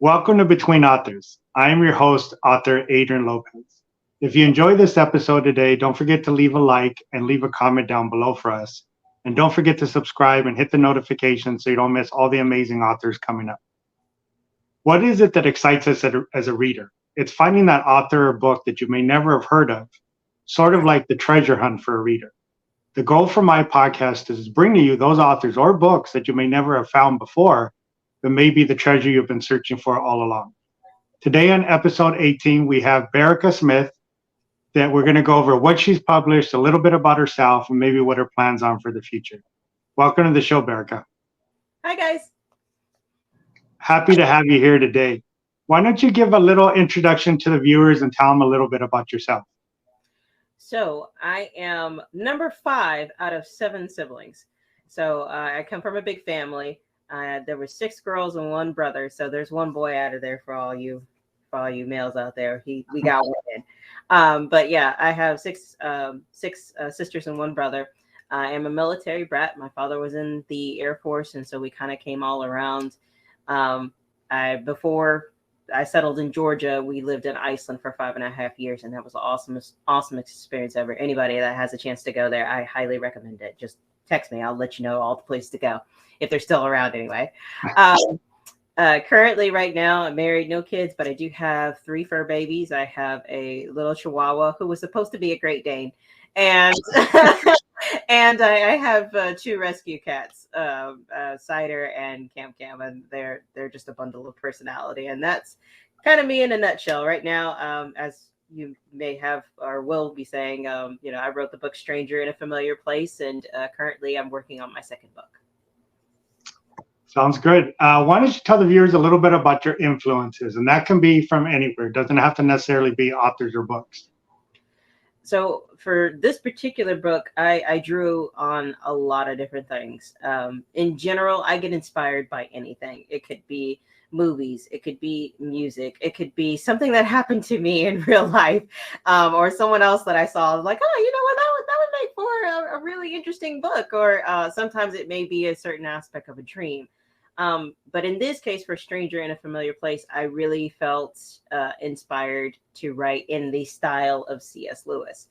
Welcome to Between Authors. I am your host, author Adrian Lopez. If you enjoyed this episode today, don't forget to leave a like and leave a comment down below for us. And don't forget to subscribe and hit the notification so you don't miss all the amazing authors coming up. What is it that excites us as a reader? It's finding that author or book that you may never have heard of, sort of like the treasure hunt for a reader. The goal for my podcast is to bring to you those authors or books that you may never have found before, but may be the treasure you've been searching for all along. Today on episode 18, we have Barakah Smith, that we're going to go over what she's published, a little bit about herself, and maybe what her plans are for the future. Welcome to the show, Barakah. Hi, guys. Happy to have you here today. Why don't you give a little introduction to the viewers and tell them a little bit about yourself? So I am number 5 out of 7 siblings. So I come from a big family. There were 6 girls and 1 brother. So there's 1 boy out of there for all you males out there. We got 1 in. But yeah, I have six sisters and 1 brother. I am a military brat. My father was in the Air Force, and so we kind of came all around. Before I settled in Georgia, we lived in Iceland for 5.5 years, and that was the awesome experience ever. Anybody that has a chance to go there, I highly recommend it. Just text me. I'll let you know all the places to go if they're still around anyway. Currently, right now, I'm married, no kids, but I do have 3 fur babies. I have a little Chihuahua who was supposed to be a Great Dane, and and I have 2 rescue cats, Cider and Cam, and they're just a bundle of personality, and that's kind of me in a nutshell right now. As you may have or will be saying, I wrote the book Stranger in a Familiar Place, and currently I'm working on my 2nd book. Sounds good. Why don't you tell the viewers a little bit about your influences? And that can be from anywhere. It doesn't have to necessarily be authors or books. So for this particular book, I drew on a lot of different things. In general, I get inspired by anything. It could be movies, it could be music, it could be something that happened to me in real life, or someone else that I saw. Like, oh, you know what, that would make for a really interesting book. Or sometimes it may be a certain aspect of a dream. But in this case, for Stranger in a Familiar Place, I really felt inspired to write in the style of C.S. Lewis.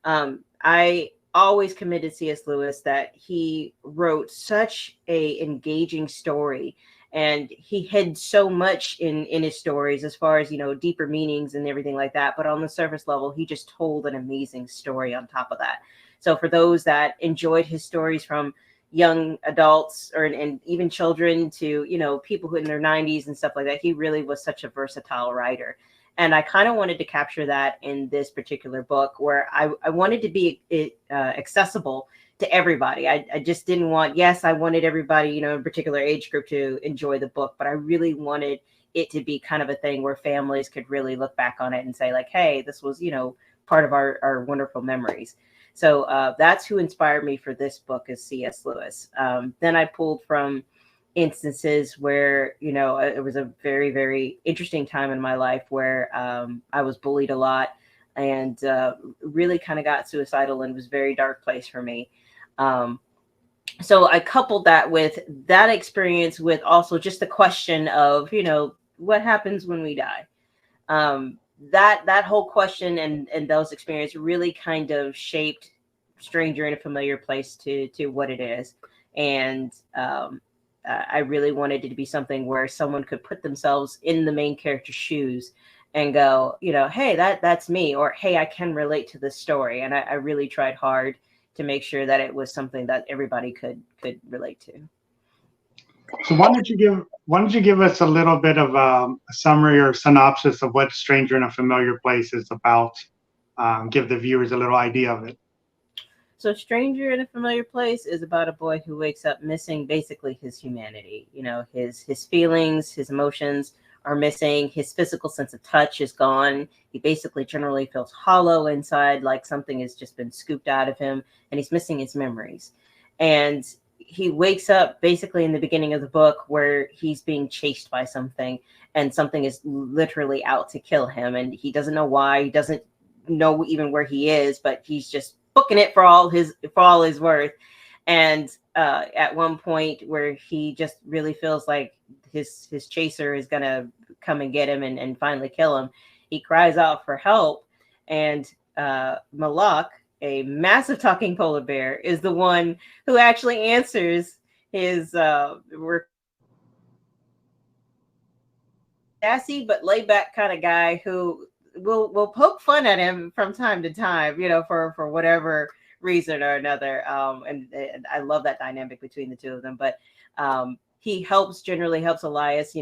I always commended C.S. Lewis that he wrote such a engaging story, and he hid so much in his stories as far as, deeper meanings and everything like that. But on the surface level, he just told an amazing story on top of that. So for those that enjoyed his stories, from young adults and even children to, people who in their 90s and stuff like that, he really was such a versatile writer. And I kind of wanted to capture that in this particular book, where I wanted to be accessible to everybody. I just didn't want, yes, I wanted everybody, in a particular age group to enjoy the book, but I really wanted it to be kind of a thing where families could really look back on it and say, like, hey, this was, part of our wonderful memories. So that's who inspired me for this book, is C.S. Lewis. Then I pulled from instances where, it was a very, very interesting time in my life where I was bullied a lot and really kind of got suicidal, and it was a very dark place for me. So I coupled that with that experience with also just the question of, what happens when we die? That whole question and those experiences really kind of shaped Stranger in a Familiar Place to what it is. And I really wanted it to be something where someone could put themselves in the main character's shoes and go, hey, that's me, or hey, I can relate to this story. And I really tried hard to make sure that it was something that everybody could relate to. So why don't you give us a little bit of a summary or synopsis of what Stranger in a Familiar Place is about? Give the viewers a little idea of it. So Stranger in a Familiar Place is about a boy who wakes up missing basically his humanity. His feelings, his emotions are missing. His physical sense of touch is gone. He basically generally feels hollow inside, like something has just been scooped out of him, and he's missing his memories. And he wakes up basically in the beginning of the book where he's being chased by something, and something is literally out to kill him. And he doesn't know why. He doesn't know even where he is, but he's just booking it for all his worth. And at one point where he just really feels like his chaser is gonna come and get him and finally kill him. He cries out for help, and Malak, a massive talking polar bear, is the one who actually answers his sassy but laid back kind of guy who will poke fun at him from time to time, for whatever reason or another. And I love that dynamic between the two of them. But he generally helps Elias,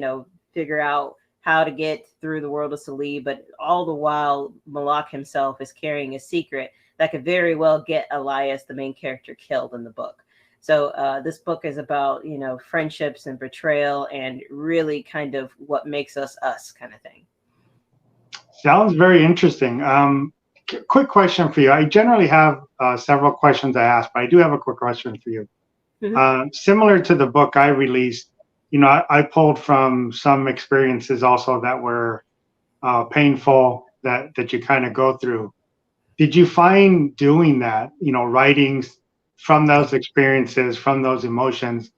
figure out how to get through the world of Salih. But all the while, Malak himself is carrying a secret that could very well get Elias, the main character, killed in the book. So this book is about, friendships and betrayal and really kind of what makes us us kind of thing. Sounds very interesting. Quick question for you. I generally have several questions I ask, but I do have a quick question for you. Mm-hmm. Similar to the book I released, I pulled from some experiences also that were painful that you kind of go through. Did you find doing that, writing from those experiences, from those emotions,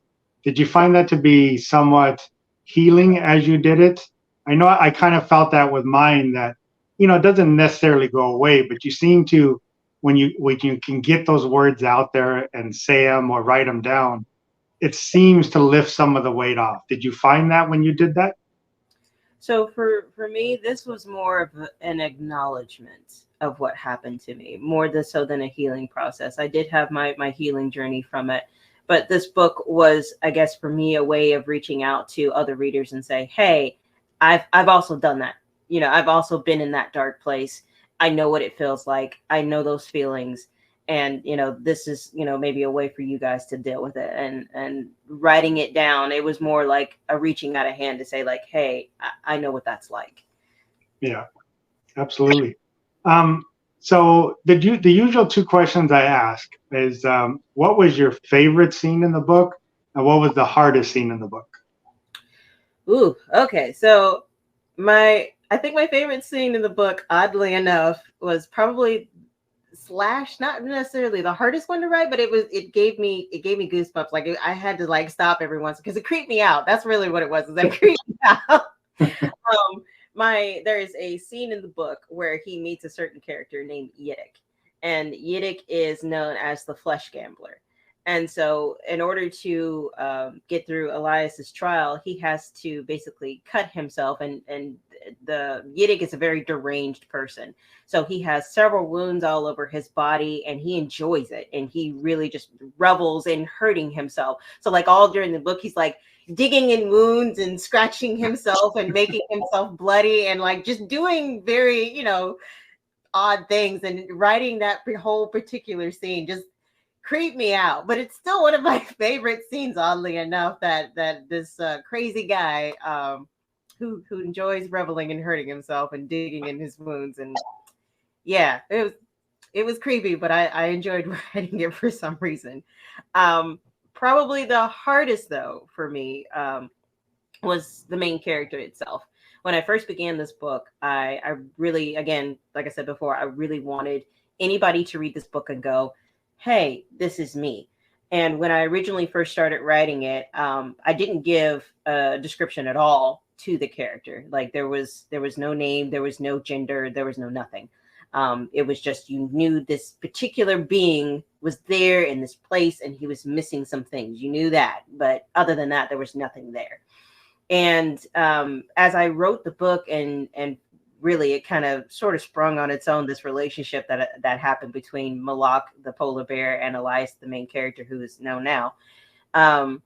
did you find that to be somewhat healing as you did it? I know I kind of felt that with mine, that, it doesn't necessarily go away, but you seem to, when you can get those words out there and say them or write them down, it seems to lift some of the weight off. Did you find that when you did that? So for me, this was more of an acknowledgement of what happened to me, more so than a healing process. I did have my healing journey from it, but this book was, I guess, for me, a way of reaching out to other readers and say, hey, I've also done that. I've also been in that dark place. I know what it feels like. I know those feelings. And, this is, maybe a way for you guys to deal with it. And writing it down, it was more like a reaching out a hand to say, like, hey, I know what that's like. Yeah, absolutely. So the usual two questions I ask is, what was your favorite scene in the book? And what was the hardest scene in the book? Ooh, okay. So I think my favorite scene in the book, oddly enough, was probably not necessarily the hardest one to write, but it gave me goosebumps. Like I had to stop every once because it creeped me out. That's really what it was. Is that it creeped me out. There is a scene in the book where he meets a certain character named Yiddick, and Yiddick is known as the flesh gambler. And so in order to get through Elias's trial, he has to basically cut himself. And the Yiddick is a very deranged person. So he has several wounds all over his body, and he enjoys it. And he really just revels in hurting himself. So all during the book, he's digging in wounds and scratching himself and making himself bloody and just doing very, odd things. And writing that whole particular scene just creep me out, but it's still one of my favorite scenes, oddly enough, that this crazy guy who enjoys reveling and hurting himself and digging in his wounds. And yeah, it was creepy, but I enjoyed writing it for some reason. Probably the hardest though for me was the main character itself. When I first began this book, I really, again, like I said before, I really wanted anybody to read this book and go, hey, this is me. And when I originally first started writing it, I didn't give a description at all to the character. There was no name, there was no gender, there was no nothing. It was just, you knew this particular being was there in this place and he was missing some things. You knew that, but other than that, there was nothing there. And as I wrote the book and really, it kind of sort of sprung on its own, this relationship that happened between Malak, the polar bear, and Elias, the main character, who is known now. And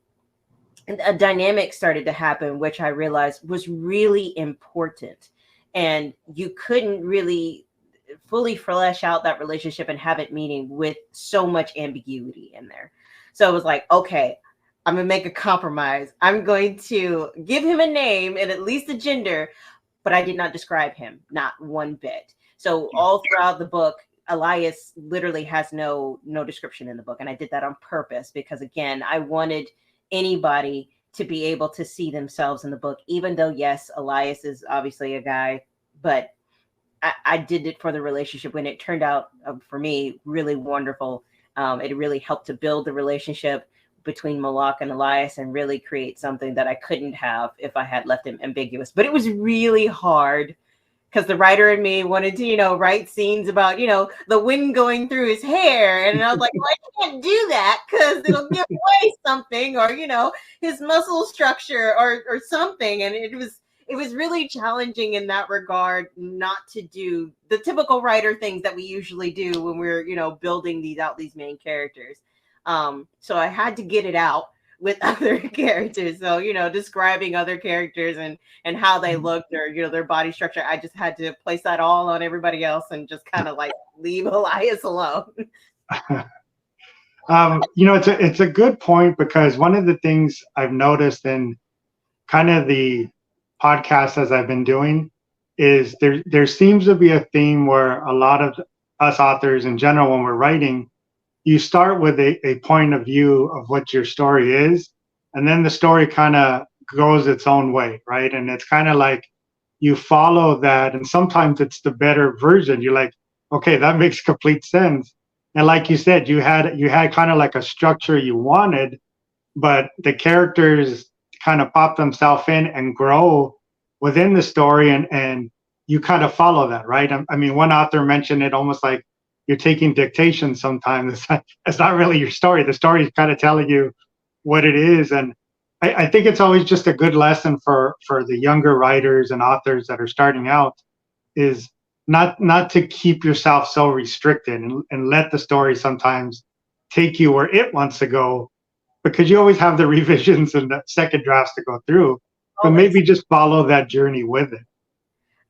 a dynamic started to happen, which I realized was really important. And you couldn't really fully flesh out that relationship and have it meaning with so much ambiguity in there. So it was like, okay, I'm going to make a compromise. I'm going to give him a name and at least a gender, but I did not describe him, not one bit. So all throughout the book, Elias literally has no description in the book. And I did that on purpose because, again, I wanted anybody to be able to see themselves in the book, even though, yes, Elias is obviously a guy, but I did it for the relationship when it turned out, for me, really wonderful. It really helped to build the relationship, between Malak and Elias and really create something that I couldn't have if I had left him ambiguous. But it was really hard because the writer in me wanted to, write scenes about, the wind going through his hair. And I was like, well, I can't do that because it'll give away something, or, his muscle structure or something. And it was really challenging in that regard, not to do the typical writer things that we usually do when we're, building these main characters. So I had to get it out with other characters. So, describing other characters and how they looked, or, their body structure. I just had to place that all on everybody else and just kind of like leave Elias alone. It's a good point, because one of the things I've noticed in kind of the podcast as I've been doing is there seems to be a theme where a lot of us authors in general, when we're writing, you start with a point of view of what your story is, and then the story kind of goes its own way, right? And it's kind of like you follow that, and sometimes it's the better version. You're like, okay, that makes complete sense. And like you said, you had kind of like a structure you wanted, but the characters kind of pop themselves in and grow within the story, and you kind of follow that, right? I mean, one author mentioned it almost like you're taking dictation sometimes. It's not really your story. The story is kind of telling you what it is. And I think it's always just a good lesson for the younger writers and authors that are starting out, is not to keep yourself so restricted, and let the story sometimes take you where it wants to go, because you always have the revisions and the second drafts to go through. But maybe just follow that journey with it.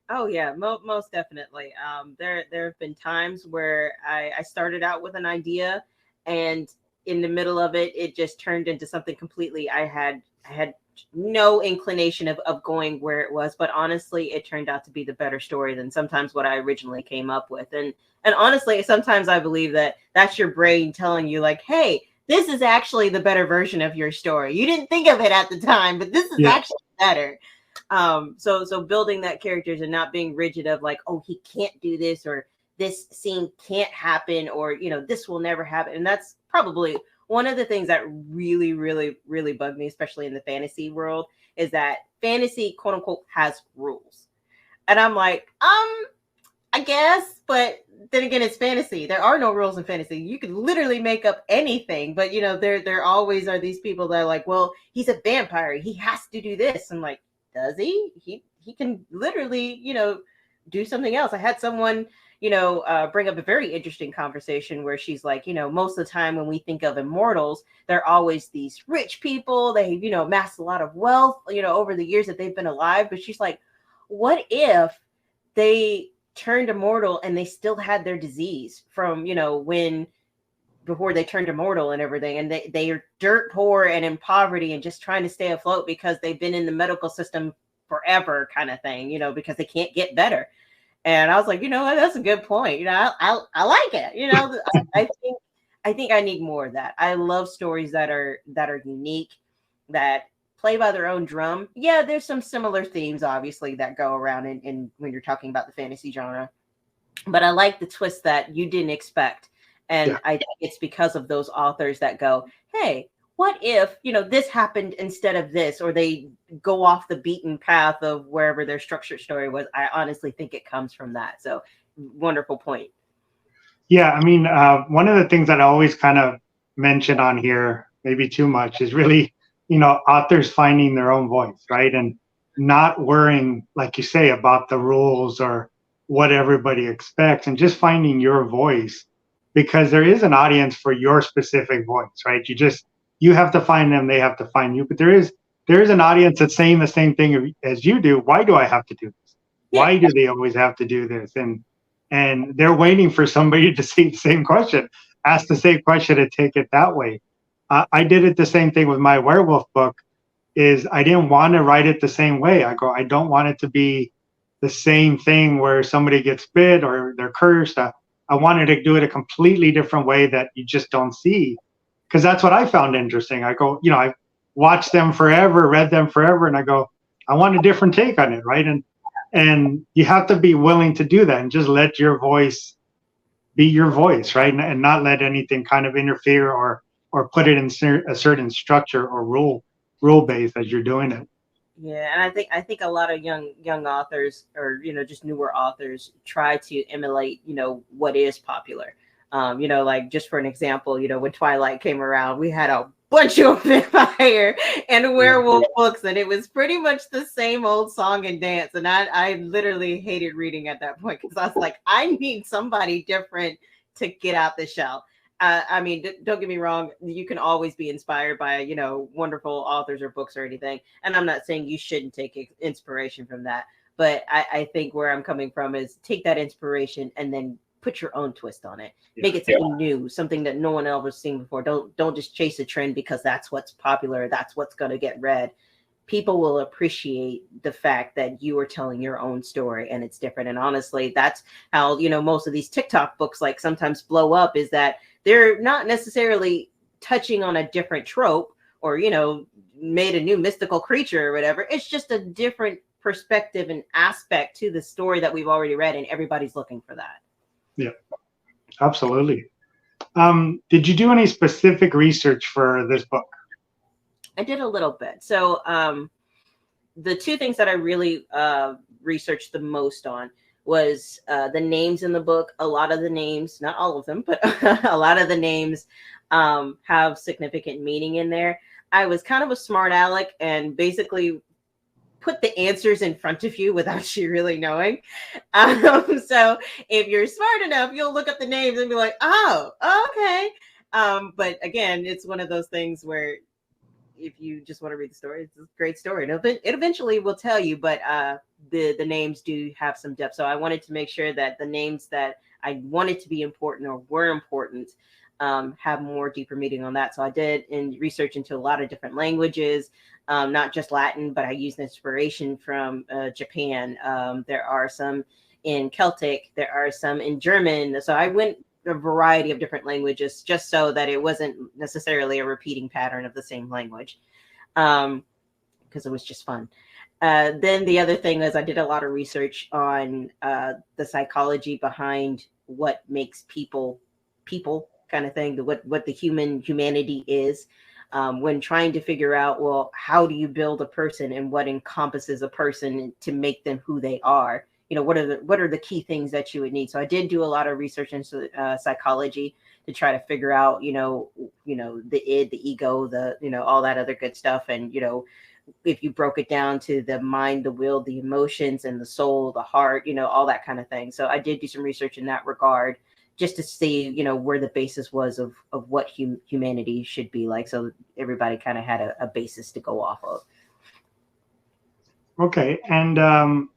Oh yeah, most definitely. There have been times where I started out with an idea, and in the middle of it, it just turned into something completely. I had no inclination of going where it was, but honestly, it turned out to be the better story than sometimes what I originally came up with. And honestly, sometimes I believe that that's your brain telling you, like, hey, this is actually the better version of your story. You didn't think of it at the time, but this is actually better. So building that characters and not being rigid of like, oh, he can't do this, or this scene can't happen, or, this will never happen. And that's probably one of the things that really, really, really bugged me, especially in the fantasy world, is that fantasy, quote unquote, has rules. And I'm like, I guess, but then again, it's fantasy. There are no rules in fantasy. You could literally make up anything, but there always are these people that are like, well, he's a vampire, he has to do this. I'm like, does he? He can literally, do something else. I had someone, bring up a very interesting conversation where she's like, most of the time when we think of immortals, they're always these rich people. They, amassed a lot of wealth, over the years that they've been alive. But she's like, what if they turned immortal and they still had their disease from, before they turned immortal and everything, and they are dirt poor and in poverty and just trying to stay afloat because they've been in the medical system forever, kind of thing, because they can't get better. And I was like, that's a good point. I like it. I think I need more of that. I love stories that are unique, that play by their own drum. Yeah, there's some similar themes, obviously, that go around in when you're talking about the fantasy genre. But I like the twist that you didn't expect. And I think it's because of those authors that go, hey, what if, this happened instead of this, or they go off the beaten path of wherever their structured story was. I honestly think it comes from that. So wonderful point. Yeah, I mean, one of the things that I always kind of mention on here, maybe too much, is really, authors finding their own voice, right? And not worrying, like you say, about the rules or what everybody expects, and just finding your voice, because there is an audience for your specific voice, right? You have to find them, they have to find you. But there is an audience that's saying the same thing as you do. Why do I have to do this? Why do they always have to do this? And they're waiting for somebody to see the same question, ask the same question, and take it that way. I did it the same thing with my werewolf book. Is I didn't want to write it the same way. I don't want it to be the same thing where somebody gets bit or they're cursed. I wanted to do it a completely different way that you just don't see, because that's what I found interesting. I go, I watched them forever, read them forever, and I go, I want a different take on it, right? And you have to be willing to do that and just let your voice be your voice, right? And not let anything kind of interfere or or put it in a certain structure or rule base as you're doing it. Yeah, and I think a lot of young authors, or just newer authors, try to emulate what is popular. Like, just for an example, when Twilight came around, we had a bunch of vampire and werewolf books, and it was pretty much the same old song and dance. And I literally hated reading at that point, because I was like, I need somebody different to get out the shell. I mean, don't get me wrong. You can always be inspired by, wonderful authors or books or anything. And I'm not saying you shouldn't take inspiration from that. But I think where I'm coming from is take that inspiration and then put your own twist on it. Make it something new, something that no one else has seen before. Don't just chase a trend because that's what's popular. That's what's going to get read. People will appreciate the fact that you are telling your own story and it's different. And honestly, that's how, most of these TikTok books like sometimes blow up, is that they're not necessarily touching on a different trope or, made a new mystical creature or whatever. It's just a different perspective and aspect to the story that we've already read, and everybody's looking for that. Yeah, absolutely. Did you do any specific research for this book? I did a little bit. So the two things that I really researched the most on was the names in the book. A lot of the names, not all of them, but a lot of the names have significant meaning in there. I was kind of a smart aleck and basically put the answers in front of you without you really knowing. So if you're smart enough, you'll look up the names and be like, oh, okay. But again, it's one of those things where if you just want to read the story, it's a great story. And it eventually will tell you, but the names do have some depth. So I wanted to make sure that the names that I wanted to be important or were important have more deeper meaning on that. So I did research into a lot of different languages, not just Latin, but I used inspiration from Japan. There are some in Celtic, there are some in German. So I went a variety of different languages just so that it wasn't necessarily a repeating pattern of the same language, because it was just fun. Then the other thing is I did a lot of research on the psychology behind what makes people kind of thing, what the humanity is, when trying to figure out, well, how do you build a person and what encompasses a person to make them who they are? What are the key things that you would need? So I did do a lot of research into psychology to try to figure out, the id, the ego, all that other good stuff. And, if you broke it down to the mind, the will, the emotions, and the soul, the heart, all that kind of thing. So I did do some research in that regard just to see, where the basis was of what humanity should be like. So everybody kind of had a basis to go off of. Okay. And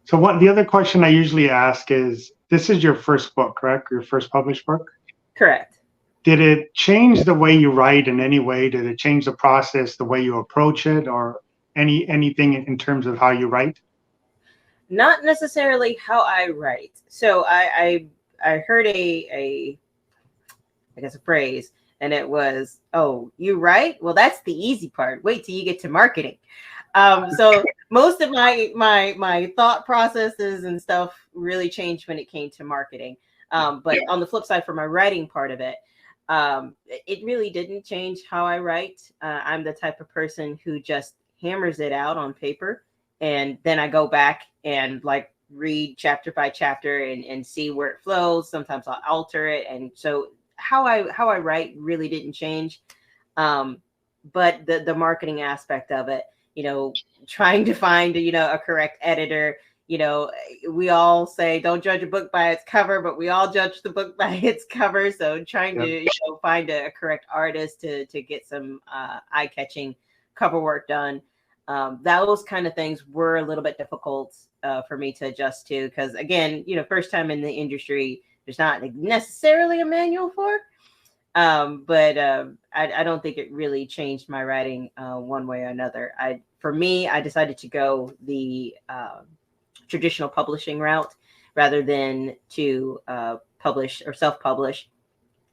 so the other question I usually ask is, this is your first book, correct? Your first published book? Correct. Did it change the way you write in any way? Did it change the process, the way you approach it, or anything in terms of how you write? Not necessarily how I write. So I heard I guess a phrase, and it was, "Oh, you write? Well, that's the easy part. Wait till you get to marketing." So most of my thought processes and stuff really changed when it came to marketing. But on the flip side, for my writing part of it, it really didn't change how I write. I'm the type of person who just hammers it out on paper, and then I go back and like read chapter by chapter and see where it flows. Sometimes I'll alter it, and so how I write really didn't change. But the marketing aspect of it, trying to find a correct editor. We all say don't judge a book by its cover, but we all judge the book by its cover. So trying to find a correct artist to get some eye-catching cover work done. Those kind of things were a little bit difficult for me to adjust to, because again, first time in the industry, there's not necessarily a manual for it. But I don't think it really changed my writing one way or another. For me, I decided to go the traditional publishing route rather than to publish or self-publish.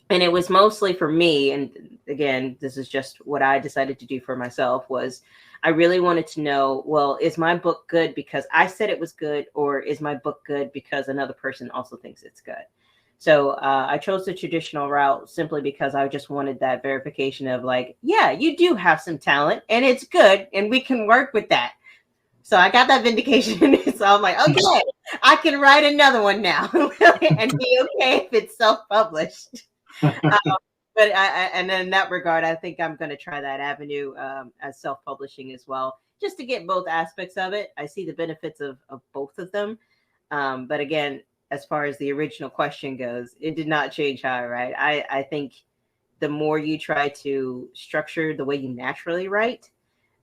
And it was mostly for me, and again, this is just what I decided to do for myself, was I really wanted to know, well, is my book good because I said it was good, or is my book good because another person also thinks it's good? So I chose the traditional route simply because I just wanted that verification of like, yeah, you do have some talent and it's good and we can work with that. So I got that vindication. So I'm like, okay, I can write another one now and be okay if it's self-published. But and in that regard, I think I'm going to try that avenue as self-publishing as well, just to get both aspects of it. I see the benefits of both of them. But again, as far as the original question goes, it did not change how I write. I think the more you try to structure the way you naturally write,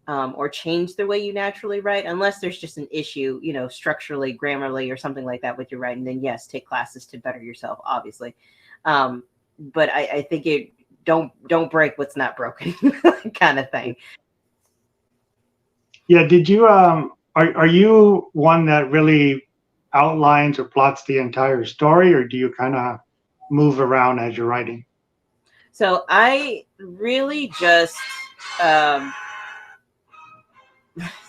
or change the way you naturally write, unless there's just an issue, structurally, grammarly, or something like that with your writing, then yes, take classes to better yourself, obviously. But I think it don't break what's not broken kind of thing. Yeah. Did you are you one that really outlines or plots the entire story, or do you kind of move around as you're writing? So I really just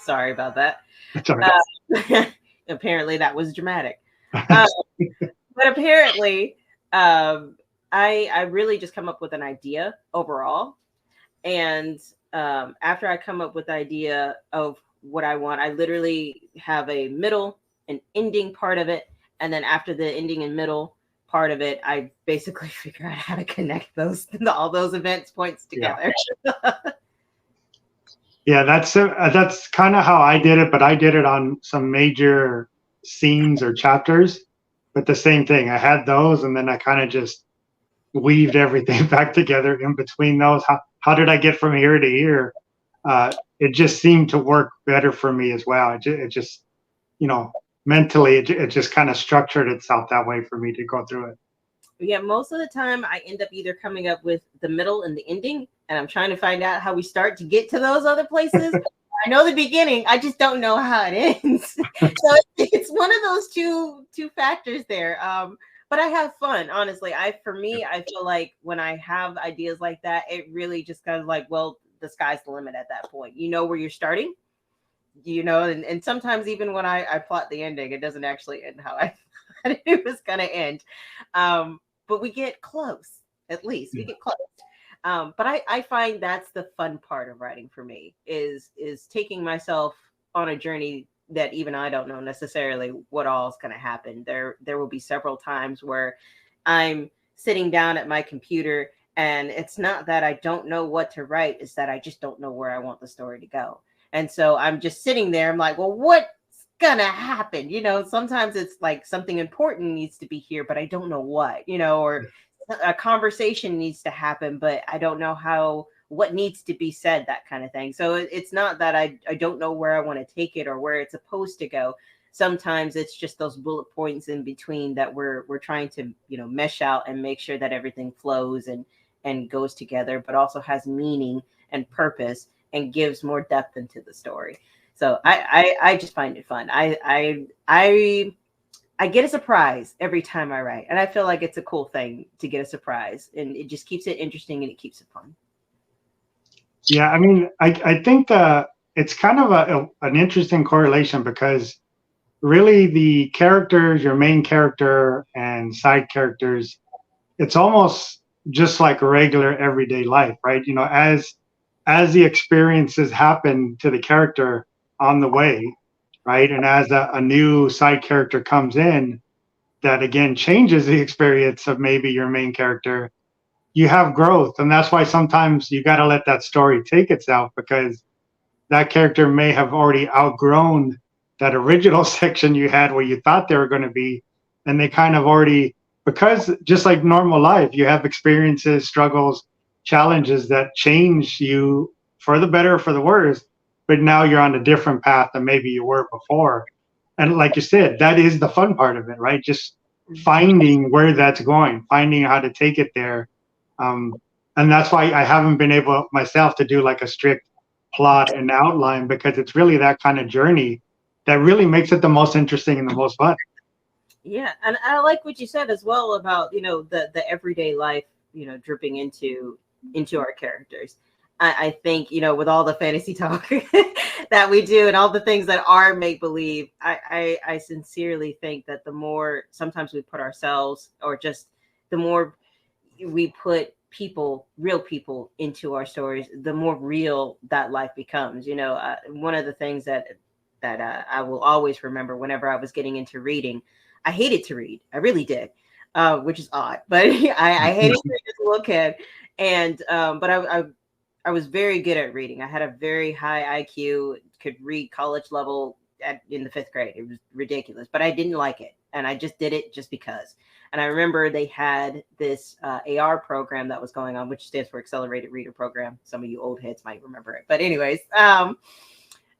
sorry about that. That's all right. Apparently that was dramatic. But apparently I really just come up with an idea overall. And after I come up with the idea of what I want, I literally have a middle, an ending part of it. And then after the ending and middle part of it, I basically figure out how to connect all those events points together. Yeah, that's kind of how I did it, but I did it on some major scenes or chapters. But the same thing, I had those, and then I kind of just weaved everything back together in between those. How did I get from here to here? It just seemed to work better for me as well. It just mentally, it just kind of structured itself that way for me to go through it. Yeah, most of the time I end up either coming up with the middle and the ending, and I'm trying to find out how we start to get to those other places. I know the beginning, I just don't know how it ends. So it's one of those two factors there. But I have fun, honestly. For me, I feel like when I have ideas like that, it really just kind of like, well, the sky's the limit at that point. You know where you're starting, and sometimes even when I plot the ending, it doesn't actually end how I thought it was going to end. But we get close, at least. We get close. But I find that's the fun part of writing for me is taking myself on a journey that even I don't know necessarily what all is going to happen. There will be several times where I'm sitting down at my computer and it's not that I don't know what to write, it's that I just don't know where I want the story to go. And so I'm just sitting there. I'm like, well, what's going to happen? Sometimes it's like something important needs to be here, but I don't know what, or a conversation needs to happen, but I don't know what needs to be said, that kind of thing. So it's not that I don't know where I want to take it or where it's supposed to go. Sometimes it's just those bullet points in between that we're trying to, mesh out and make sure that everything flows and goes together, but also has meaning and purpose and gives more depth into the story. So I just find it fun. I get a surprise every time I write, and I feel like it's a cool thing to get a surprise, and it just keeps it interesting and it keeps it fun. Yeah, I mean, I think it's kind of an interesting correlation because really the characters, your main character and side characters, it's almost just like regular everyday life, right? As the experiences happen to the character on the way, right? And as a new side character comes in, that again changes the experience of maybe your main character, you have growth. And that's why sometimes you got to let that story take itself, because that character may have already outgrown that original section you had where you thought they were going to be. And they kind of already, because just like normal life, you have experiences, struggles, challenges that change you for the better or for the worse. But now you're on a different path than maybe you were before. And like you said, that is the fun part of it, right? Just finding where that's going, finding how to take it there. And that's why I haven't been able myself to do like a strict plot and outline, because it's really that kind of journey that really makes it the most interesting and the most fun. Yeah, and I like what you said as well about the everyday life dripping into our characters. I think with all the fantasy talk that we do and all the things that are make believe, I sincerely think that the more sometimes we put ourselves or just the more we put real people into our stories, the more real that life becomes. One of the things that I will always remember whenever I was getting into reading, I hated to read. I really did, which is odd, but I hated to read as a little kid. And but I was very good at reading. I had a very high IQ, could read college level in the 5th grade. It was ridiculous, but I didn't like it. And I just did it just because. And I remember they had this AR program that was going on, which stands for Accelerated Reader Program. Some of you old heads might remember it. But anyways, and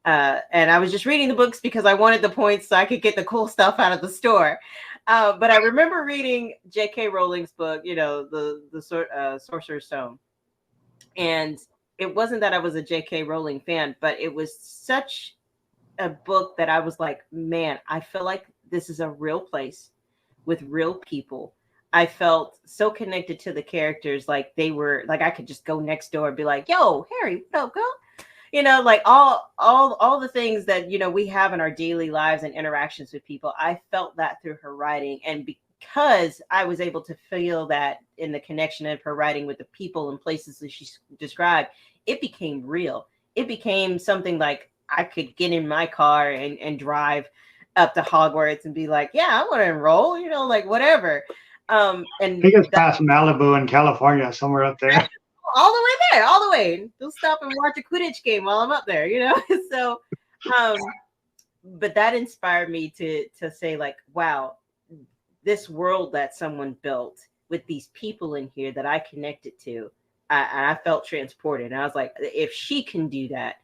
I was just reading the books because I wanted the points so I could get the cool stuff out of the store. But I remember reading J.K. Rowling's book, the Sorcerer's Stone. And it wasn't that I was a J.K. Rowling fan, but it was such a book that I was like, man, I feel like this is a real place with real people. I felt so connected to the characters, like they were like I could just go next door and be like, "Yo, Harry, what up, girl?" Like all the things that we have in our daily lives and interactions with people. I felt that through her writing, and because I was able to feel that in the connection of her writing with the people and places that she described, it became real. It became something like I could get in my car and drive up to Hogwarts and be like, yeah, I want to enroll, like whatever. And I think it's past Malibu in California, somewhere up there. All the way there, all the way. They'll stop and watch a Quidditch game while I'm up there, So, but that inspired me to say like, wow, this world that someone built with these people in here that I connected to, I felt transported. And I was like, if she can do that,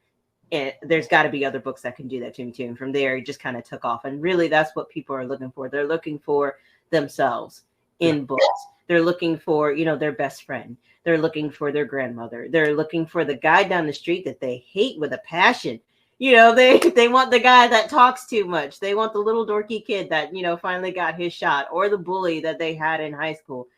and there's got to be other books that can do that to me too. And from there, it just kind of took off. And really, that's what people are looking for. They're looking for themselves in books. They're looking for, their best friend. They're looking for their grandmother. They're looking for the guy down the street that they hate with a passion. They want the guy that talks too much. They want the little dorky kid that, finally got his shot, or the bully that they had in high school.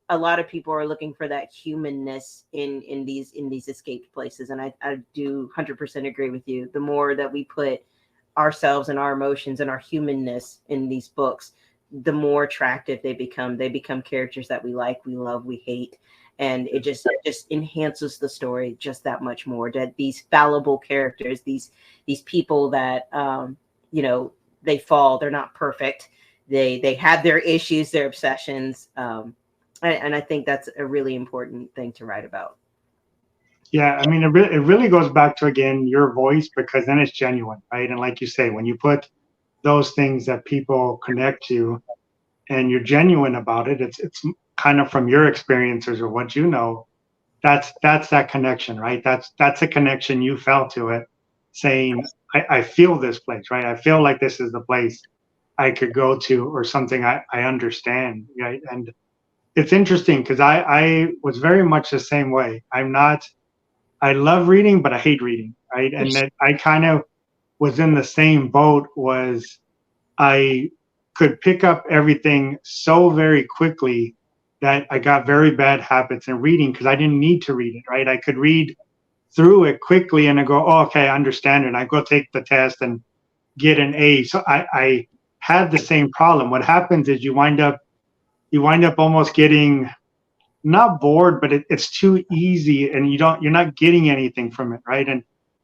A lot of people are looking for that humanness in these escaped places. And I do 100% agree with you. The more that we put ourselves and our emotions and our humanness in these books, the more attractive they become. They become characters that we like, we love, we hate. And it just enhances the story just that much more. That these fallible characters, these people that, they fall, they're not perfect. They have their issues, their obsessions. And I think that's a really important thing to write about. Yeah, I mean, it really goes back to, again, your voice, because then it's genuine, right? And like you say, when you put those things that people connect to and you're genuine about it, it's kind of from your experiences or what that's that connection, right? That's a connection you felt to it, saying, I feel this place, right? I feel like this is the place I could go to, or something I understand, right? And it's interesting because I was very much the same way. I love reading, but I hate reading, right? And that I kind of was in the same boat. Was I could pick up everything so very quickly that I got very bad habits in reading because I didn't need to read it, right? I could read through it quickly and I go, oh, okay, I understand it. I go take the test and get an A. So I had the same problem. What happens is you wind up almost getting not bored, but it's too easy, and you're not getting anything from it, right? And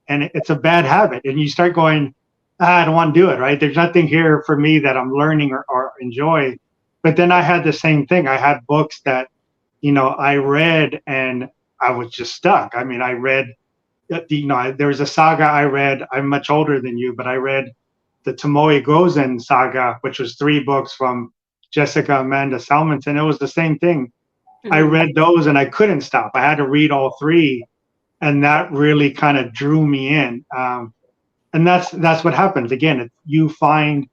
it's a bad habit, and you start going, I don't want to do it, right? There's nothing here for me that I'm learning or enjoy. But then I had the same thing. I had books that I read and I was just stuck. I mean, I read, there was a saga I read. I'm much older than you, but I read the Tomoe Gozen saga, which was 3 books from Jessica Amanda Salmonson. It was the same thing. I read those and I couldn't stop. I had to read all 3, and that really kind of drew me in. And that's what happens. Again, you find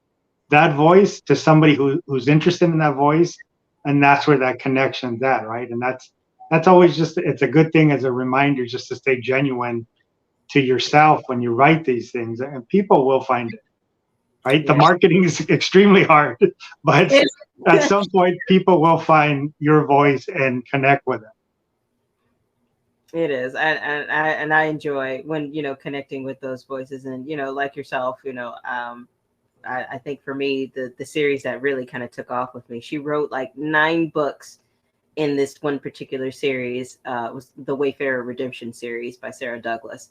that voice to somebody who's interested in that voice, and that's where that connection's at, right? And that's always it's a good thing as a reminder just to stay genuine to yourself when you write these things, and people will find it. Right? The marketing is extremely hard, but at some point people will find your voice and connect with it. It is. And I enjoy when, connecting with those voices, and, like yourself, I think for me, the series that really kind of took off with me, she wrote like 9 books in this one particular series was the Wayfarer Redemption series by Sarah Douglas.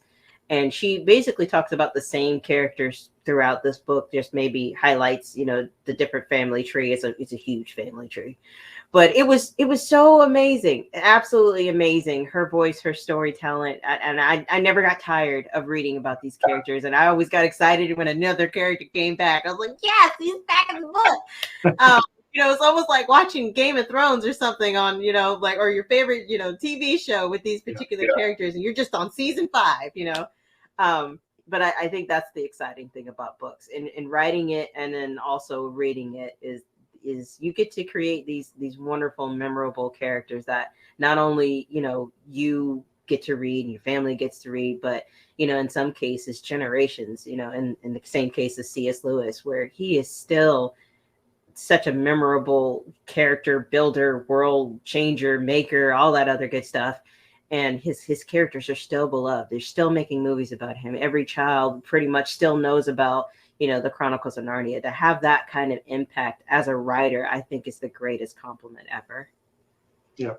And she basically talks about the same characters throughout this book, just maybe highlights, the different family tree. It's a huge family tree. But it was so amazing, absolutely amazing. Her voice, her storytelling, and I never got tired of reading about these characters. And I always got excited when another character came back. I was like, yes, he's back in the book. It's almost like watching Game of Thrones or something on, or your favorite, TV show with these particular characters, and you're just on season 5, But I think that's the exciting thing about books, and writing it and then also reading it is you get to create these wonderful, memorable characters that not only, you get to read and your family gets to read, but, in some cases, generations, in the same case as C.S. Lewis, where he is still such a memorable character builder, world changer, maker, all that other good stuff. And his characters are still beloved. They're still making movies about him. Every child pretty much still knows about, the Chronicles of Narnia. To have that kind of impact as a writer, I think is the greatest compliment ever. Yeah.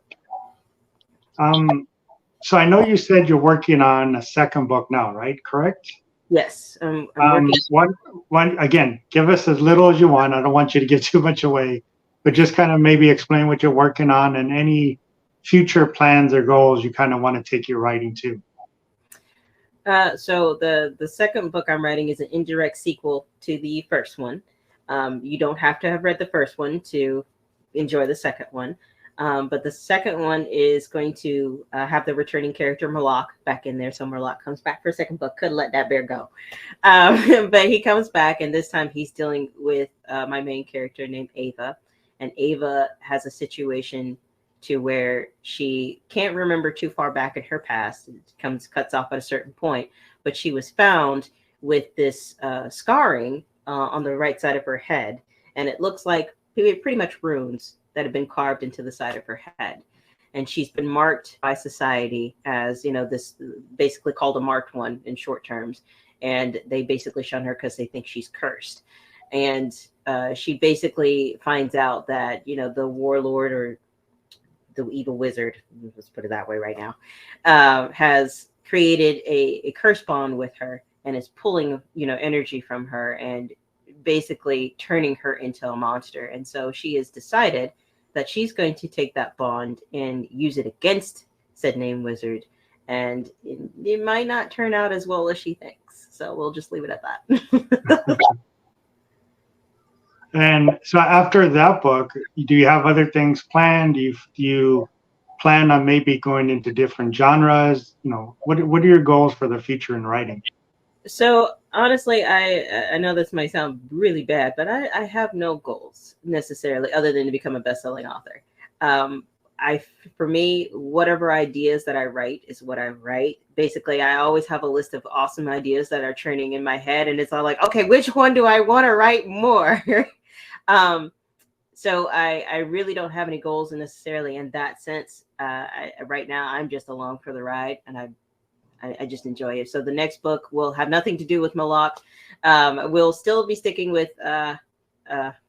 So I know you said you're working on a second book now, right? Correct? Yes. I'm working. One again, give us as little as you want. I don't want you to give too much away, but just kind of maybe explain what you're working on and any future plans or goals you kind of want to take your writing to. So the second book I'm writing is an indirect sequel to the first one. You don't have to have read the first one to enjoy the second one. But the second one is going to have the returning character Moloch back in there. So Moloch comes back for a second book. Couldn't let that bear go. But he comes back, and this time he's dealing with my main character named Ava. And Ava has a situation to where she can't remember too far back in her past. It cuts off at a certain point. But she was found with this scarring on the right side of her head. And it looks like pretty much runes that have been carved into the side of her head. And she's been marked by society as, this basically called a marked one in short terms. And they basically shun her because they think she's cursed. And she basically finds out that, the warlord or the evil wizard, let's put it that way right now, has created a curse bond with her and is pulling, energy from her and basically turning her into a monster. And so she has decided that she's going to take that bond and use it against said name wizard. And it might not turn out as well as she thinks. So we'll just leave it at that. And so after that book, do you have other things planned? Do you plan on maybe going into different genres? What are your goals for the future in writing? So honestly, I know this might sound really bad, but I have no goals necessarily other than to become a best-selling author. For me, whatever ideas that I write is what I write. Basically, I always have a list of awesome ideas that are churning in my head, and it's all like, okay, which one do I want to write more? So I really don't have any goals necessarily in that sense. Right now, I'm just along for the ride, and I just enjoy it. So the next book will have nothing to do with Moloch. We'll still be sticking with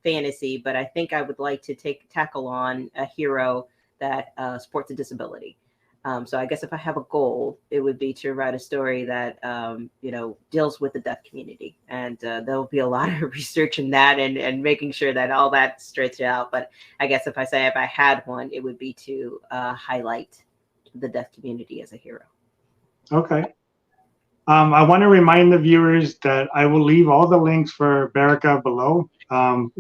fantasy, but I think I would like to tackle on a hero that sports a disability. So I guess if I have a goal, it would be to write a story that deals with the deaf community, and there'll be a lot of research in that and making sure that all that's stretched out. But I guess if I had one, it would be to highlight the deaf community as a hero. Okay. I want to remind the viewers that I will leave all the links for Barakah below.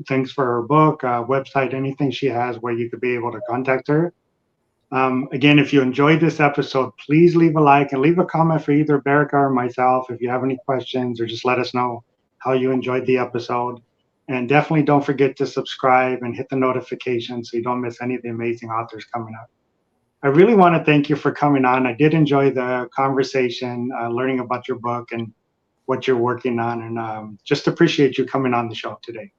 Things for her book, website, anything she has where you could be able to contact her. Again, if you enjoyed this episode, please leave a like and leave a comment for either Barakah or myself if you have any questions, or just let us know how you enjoyed the episode. And definitely don't forget to subscribe and hit the notification so you don't miss any of the amazing authors coming up. I really want to thank you for coming on. I did enjoy the conversation, learning about your book and what you're working on, and just appreciate you coming on the show today.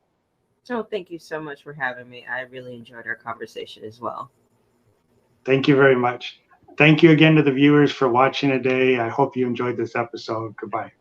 Oh, thank you so much for having me. I really enjoyed our conversation as well. Thank you very much. Thank you again to the viewers for watching today. I hope you enjoyed this episode. Goodbye.